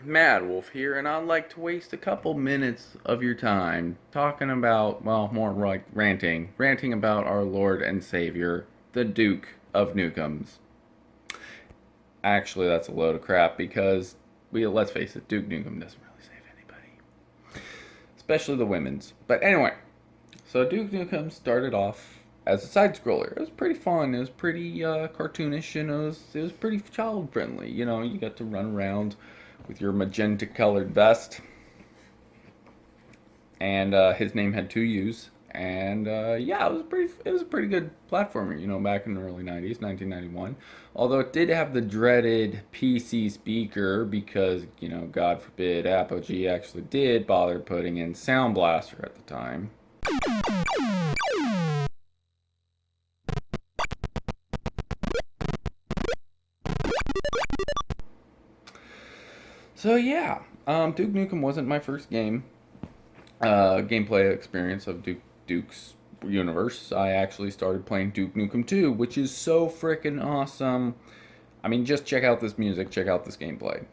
Mad Wolf here, and I'd like to waste a couple minutes of your time talking about, well, more like ranting about our Lord and Savior, the Duke of Nukums. Actually, that's a load of crap because let's face it, Duke Nukem doesn't really save anybody, especially the women's. But anyway, so Duke Nukem started off as a side scroller. It was pretty fun. It was pretty cartoonish, and it was pretty child friendly. You know, you got to run around with your magenta colored vest, and his name had two U's. And yeah, it was a pretty good platformer, you know, back in the early '90s, 1991. Although it did have the dreaded PC speaker because, you know, God forbid Apogee actually did bother putting in Sound Blaster at the time. So yeah, Duke Nukem wasn't my first gameplay experience of Duke's universe. I actually started playing Duke Nukem 2, which is so freaking awesome. I mean, just check out this music, check out this gameplay.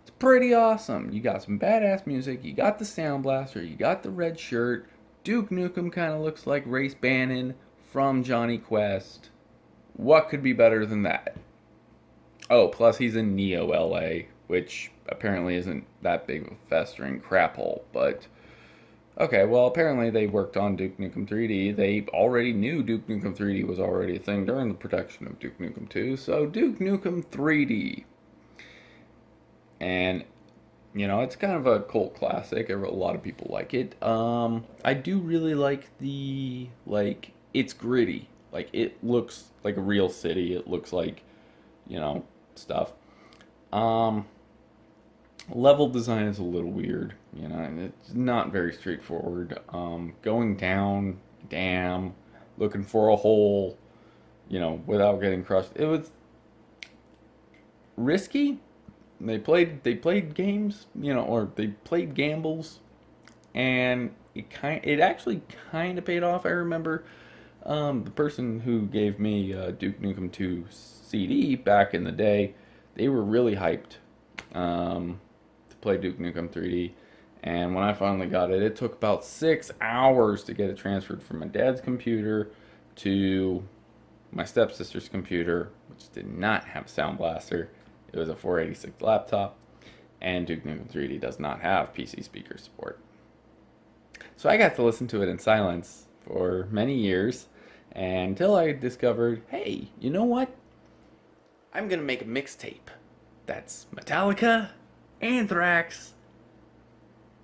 It's pretty awesome. You got some badass music, you got the sound blaster, you got the red shirt. Duke Nukem kind of looks like Race Bannon from Johnny Quest. What could be better than that? Oh, plus he's in Neo LA, which apparently isn't that big of a festering crap hole, but okay, well, apparently they worked on Duke Nukem 3D. They already knew Duke Nukem 3D was already a thing during the production of Duke Nukem 2, so Duke Nukem 3D. And, you know, it's kind of a cult classic. A lot of people like it. I do really like it's gritty. Like, it looks like a real city. It looks like, you know, stuff. Um, Level design is a little weird, you know, and it's not very straightforward. Going down, dam, looking for a hole, you know, without getting crushed. It was risky. They played games, you know, or they played gambles, and it actually kind of paid off. I remember the person who gave me Duke Nukem 2 CD back in the day, they were really hyped. To play Duke Nukem 3D. And when I finally got it, it took about 6 hours to get it transferred from my dad's computer to my stepsister's computer, which did not have Sound Blaster. It was a 486 laptop, and Duke Nukem 3D does not have PC speaker support. So I got to listen to it in silence for many years until I discovered, hey, you know what? I'm gonna make a mixtape. That's Metallica, Anthrax,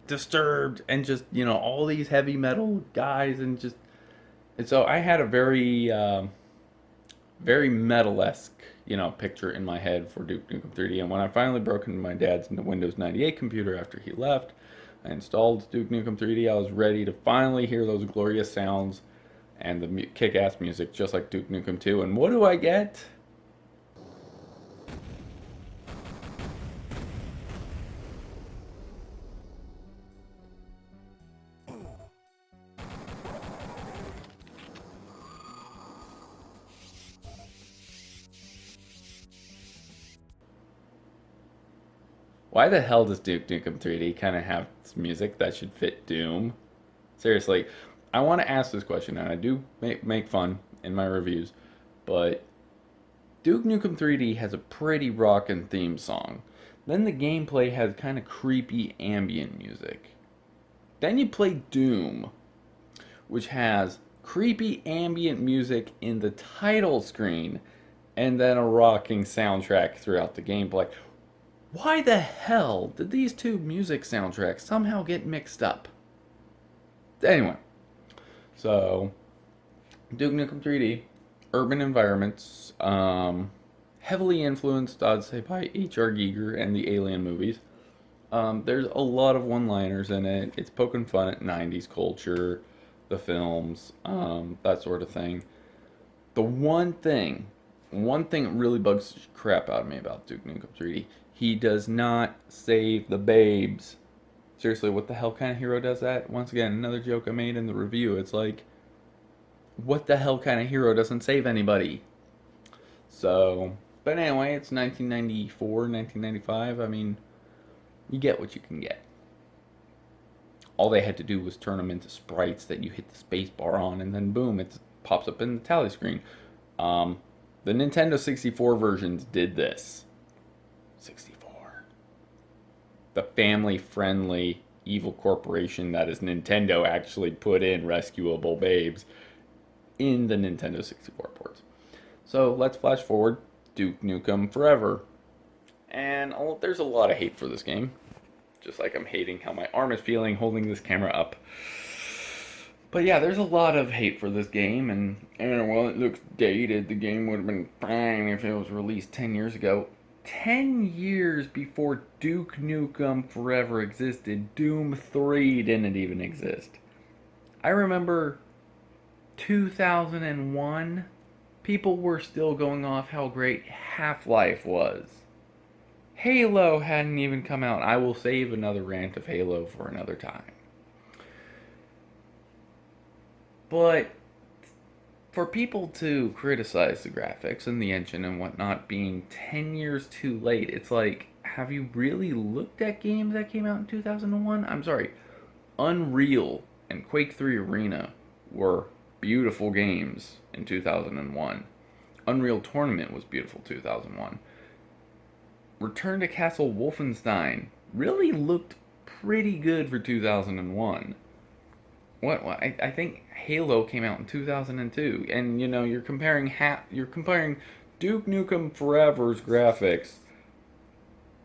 Disturbed, and just, you know, all these heavy metal guys, and so I had a very metal esque, you know, picture in my head for Duke Nukem 3D. And when I finally broke into my dad's Windows 98 computer after he left, I installed Duke Nukem 3D. I was ready to finally hear those glorious sounds and the kick-ass music, just like Duke Nukem 2. And what do I get? Why the hell does Duke Nukem 3D kind of have music that should fit Doom? Seriously, I want to ask this question, and I do make fun in my reviews, but Duke Nukem 3D has a pretty rockin' theme song. Then the gameplay has kind of creepy ambient music. Then you play Doom, which has creepy ambient music in the title screen, and then a rocking soundtrack throughout the gameplay. Why the hell did these two music soundtracks somehow get mixed up? Anyway, so Duke Nukem 3D, urban environments, heavily influenced, I'd say, by H.R. Giger and the Alien movies. There's a lot of one-liners in it. It's poking fun at 90s culture, the films, that sort of thing. The one thing that really bugs the crap out of me about Duke Nukem 3D, he does not save the babes. Seriously, what the hell kind of hero does that? Once again, another joke I made in the review. It's like, what the hell kind of hero doesn't save anybody? So, but anyway, it's 1994, 1995. I mean, you get what you can get. All they had to do was turn them into sprites that you hit the space bar on, and then boom, it pops up in the tally screen. The Nintendo 64 versions did this. 64. The family-friendly evil corporation that is Nintendo actually put in rescuable babes in the Nintendo 64 ports. So let's flash forward. Duke Nukem Forever. And there's a lot of hate for this game. Just like I'm hating how my arm is feeling holding this camera up. But yeah, there's a lot of hate for this game, and well, it looks dated. The game would have been fine if it was released 10 years ago. 10 years before Duke Nukem Forever existed, Doom 3 didn't even exist. I remember 2001, people were still going off how great Half-Life was. Halo hadn't even come out. I will save another rant of Halo for another time. But for people to criticize the graphics and the engine and whatnot being 10 years too late, it's like, have you really looked at games that came out in 2001? I'm sorry, Unreal and Quake 3 Arena were beautiful games in 2001. Unreal Tournament was beautiful 2001. Return to Castle Wolfenstein really looked pretty good for 2001. I think Halo came out in 2002, and you know you're comparing Duke Nukem Forever's graphics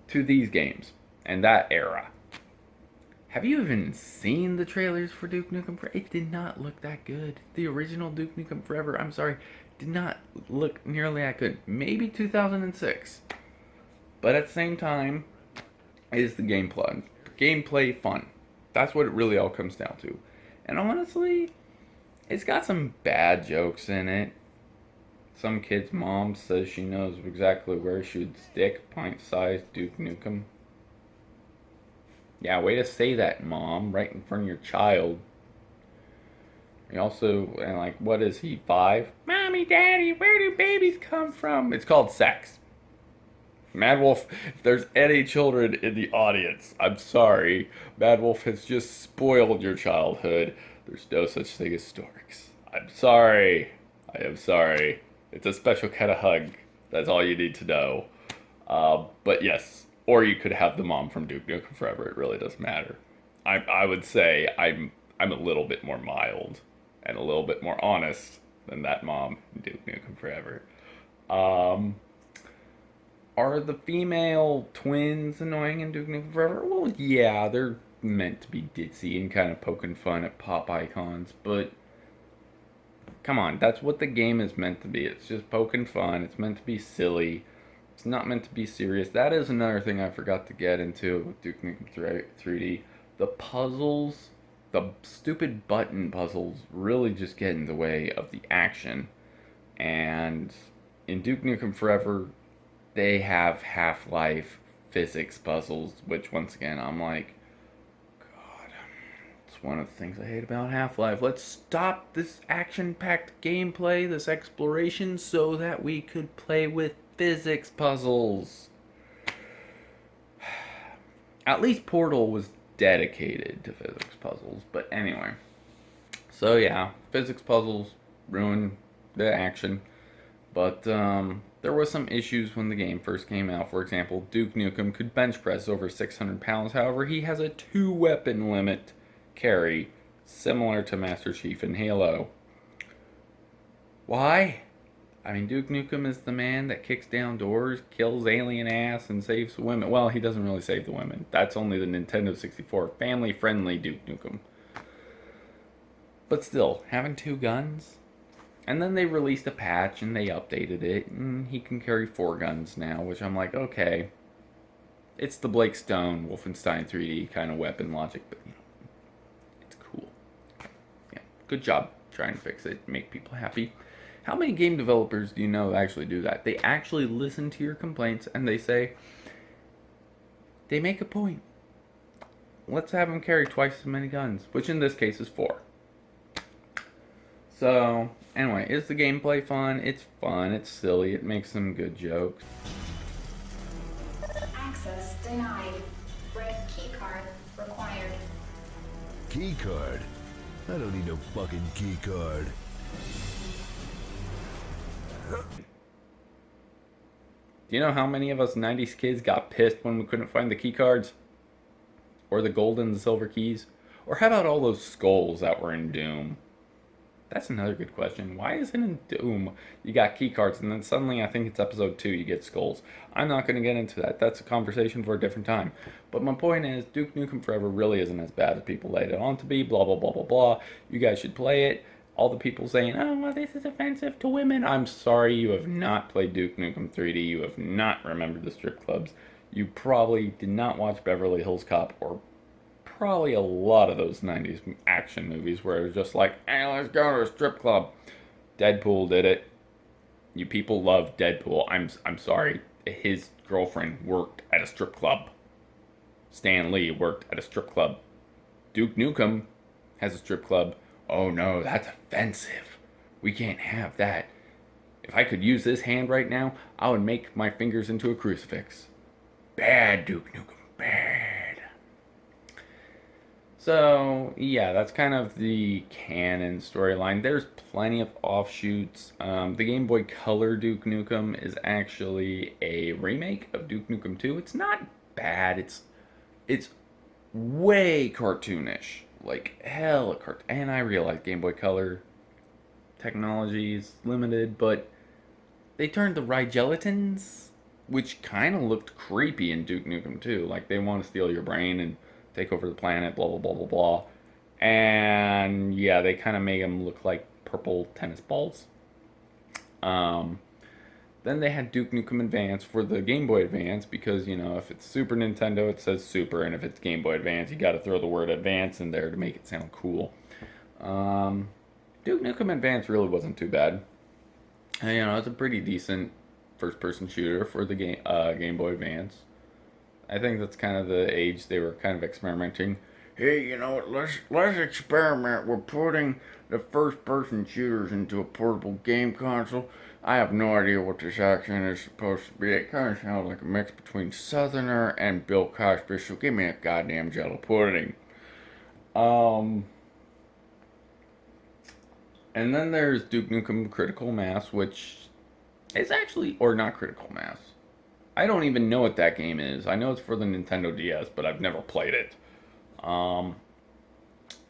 to these games and that era. Have you even seen the trailers for Duke Nukem Forever? It did not look that good. The original Duke Nukem Forever, I'm sorry, did not look nearly that good. Maybe 2006. But at the same time, is the gameplay fun? That's what it really all comes down to. And honestly, it's got some bad jokes in it. Some kid's mom says she knows exactly where she would stick pint-sized Duke Nukem. Yeah, way to say that, Mom, right in front of your child. You also, and like, what is he, 5? Mommy, Daddy, where do babies come from? It's called sex. Mad Wolf, if there's any children in the audience, I'm sorry. Mad Wolf has just spoiled your childhood. There's no such thing as storks. I'm sorry. I am sorry. It's a special kind of hug. That's all you need to know. But yes, or you could have the mom from Duke Nukem Forever. It really doesn't matter. I would say I'm a little bit more mild and a little bit more honest than that mom from Duke Nukem Forever. Are the female twins annoying in Duke Nukem Forever? Well, yeah, they're meant to be ditzy and kind of poking fun at pop icons, but come on, that's what the game is meant to be. It's just poking fun. It's meant to be silly. It's not meant to be serious. That is another thing I forgot to get into with Duke Nukem 3D. The puzzles, the stupid button puzzles, really just get in the way of the action. And in Duke Nukem Forever, they have Half-Life physics puzzles, which once again, I'm like, God, it's one of the things I hate about Half-Life. Let's stop this action-packed gameplay, this exploration, so that we could play with physics puzzles. At least Portal was dedicated to physics puzzles, but anyway. So yeah, physics puzzles ruin the action. But there was some issues when the game first came out. For example, Duke Nukem could bench press over 600 pounds. However, he has a 2-weapon limit carry, similar to Master Chief in Halo. Why? I mean, Duke Nukem is the man that kicks down doors, kills alien ass, and saves the women. Well, he doesn't really save the women. That's only the Nintendo 64 family-friendly Duke Nukem. But still, having 2 guns? And then they released a patch and they updated it, and he can carry 4 guns now, which I'm like, okay. It's the Blake Stone Wolfenstein 3D kind of weapon logic, but it's cool. Yeah, good job trying to fix it, make people happy. How many game developers do you know actually do that? They actually listen to your complaints and they say, they make a point. Let's have them carry twice as many guns, which in this case is 4. So, anyway, is the gameplay fun? It's fun, it's silly, it makes some good jokes. Access denied. Red keycard required. Keycard? I don't need no fucking keycard. Do you know how many of us 90s kids got pissed when we couldn't find the keycards? Or the gold and the silver keys? Or how about all those skulls that were in Doom? That's another good question. Why is it in Doom you got keycards and then suddenly, I think it's episode 2, you get skulls? I'm not going to get into that. That's a conversation for a different time. But my point is, Duke Nukem Forever really isn't as bad as people laid it on to be. Blah, blah, blah, blah, blah. You guys should play it. All the people saying, oh, well, this is offensive to women. I'm sorry, you have not played Duke Nukem 3D. You have not remembered the strip clubs. You probably did not watch Beverly Hills Cop or probably a lot of those 90s action movies where it was just like, hey, let's go to a strip club. Deadpool did it. You people love Deadpool. I'm sorry. His girlfriend worked at a strip club. Stan Lee worked at a strip club. Duke Nukem has a strip club. Oh no, that's offensive. We can't have that. If I could use this hand right now, I would make my fingers into a crucifix. Bad, Duke Nukem. Bad. So, yeah, that's kind of the canon storyline. There's plenty of offshoots. The Game Boy Color Duke Nukem is actually a remake of Duke Nukem 2. It's not bad. It's way cartoonish. Like, hell, and I realize Game Boy Color technology is limited, but they turned the Rigelatons, which kind of looked creepy in Duke Nukem 2. Like, they want to steal your brain and take over the planet, blah, blah, blah, blah, blah. And, yeah, they kind of made them look like purple tennis balls. Then they had Duke Nukem Advance for the Game Boy Advance because, you know, if it's Super Nintendo, it says Super, and if it's Game Boy Advance, you got to throw the word Advance in there to make it sound cool. Duke Nukem Advance really wasn't too bad. And, you know, it's a pretty decent first-person shooter for the Game Boy Advance. I think that's kind of the age they were kind of experimenting. Hey, you know what, let's experiment. We're putting the first-person shooters into a portable game console. I have no idea what this action is supposed to be. It kind of sounds like a mix between Southerner and Bill Cosby, so give me a goddamn Jello pudding. And then there's Duke Nukem Critical Mass, which is actually, or not Critical Mass. I don't even know what that game is. I know it's for the Nintendo DS, but I've never played it.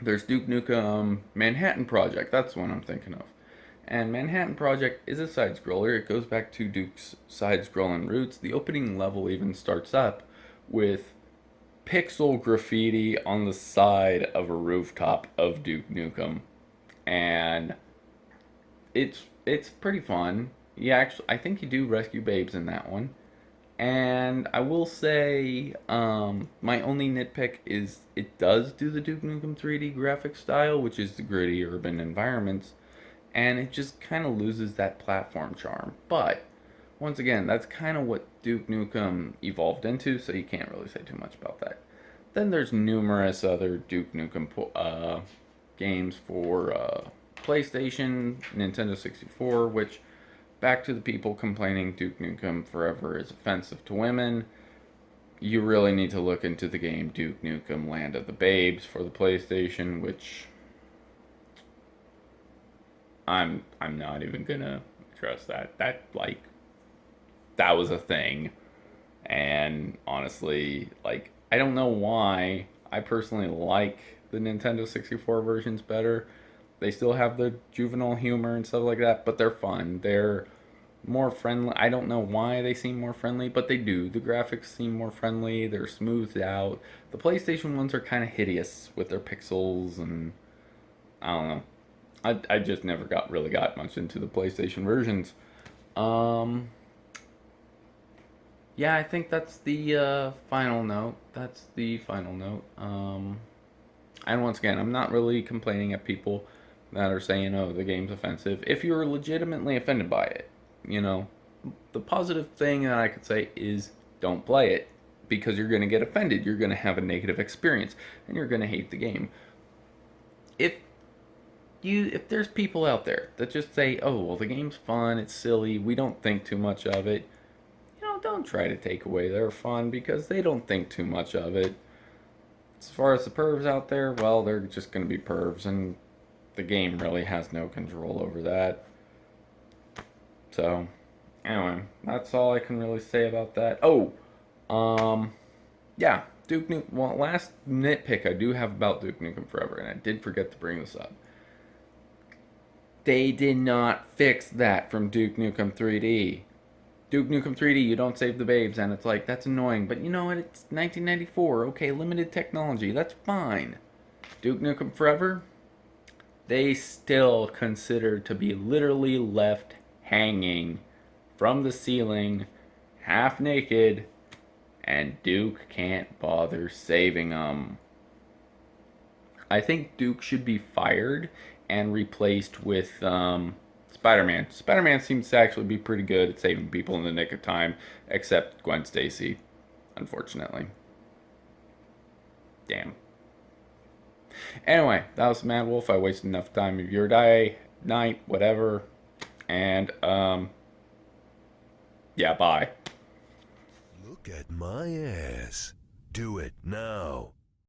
There's Duke Nukem Manhattan Project. That's the one I'm thinking of. And Manhattan Project is a side-scroller. It goes back to Duke's side-scrolling roots. The opening level even starts up with pixel graffiti on the side of a rooftop of Duke Nukem. And it's pretty fun. I think you do rescue babes in that one. And I will say, my only nitpick is it does do the Duke Nukem 3D graphic style, which is the gritty urban environments, and it just kind of loses that platform charm. But, once again, that's kind of what Duke Nukem evolved into, so you can't really say too much about that. Then there's numerous other Duke Nukem games for PlayStation, Nintendo 64, which, back to the people complaining Duke Nukem Forever is offensive to women, you really need to look into the game Duke Nukem Land of the Babes for the PlayStation, which I'm not even gonna address that. That was a thing. And honestly, I don't know why. I personally like the Nintendo 64 versions better. They still have the juvenile humor and stuff like that, but they're fun. They're more friendly. I don't know why they seem more friendly, but they do. The graphics seem more friendly. They're smoothed out. The PlayStation ones are kind of hideous with their pixels, and I don't know. I just never really got much into the PlayStation versions. Um, yeah, I think that's the final note. That's the final note. And once again, I'm not really complaining at people that are saying, "Oh, the game's offensive." If you're legitimately offended by it, you know, the positive thing that I could say is don't play it because you're going to get offended. You're going to have a negative experience, and you're going to hate the game. If if there's people out there that just say, "Oh, well, the game's fun. It's silly. We don't think too much of it." Don't try to take away their fun because they don't think too much of it. As far as the pervs out there, well, they're just going to be pervs, and the game really has no control over that. So, anyway, that's all I can really say about that. Oh, yeah, Duke Nukem. Well, last nitpick I do have about Duke Nukem Forever, and I did forget to bring this up. They did not fix that from Duke Nukem 3D. Duke Nukem 3D, you don't save the babes, and it's like, that's annoying. But you know what? It's 1994. Okay, limited technology. That's fine. Duke Nukem Forever, they still considered to be literally left hanging from the ceiling, half naked, and Duke can't bother saving them. I think Duke should be fired and replaced with Spider-Man. Spider-Man seems to actually be pretty good at saving people in the nick of time, except Gwen Stacy, unfortunately. Damn. Anyway, that was Mad Wolf. I wasted enough time of your day, night, whatever. And, yeah, bye. Look at my ass. Do it now.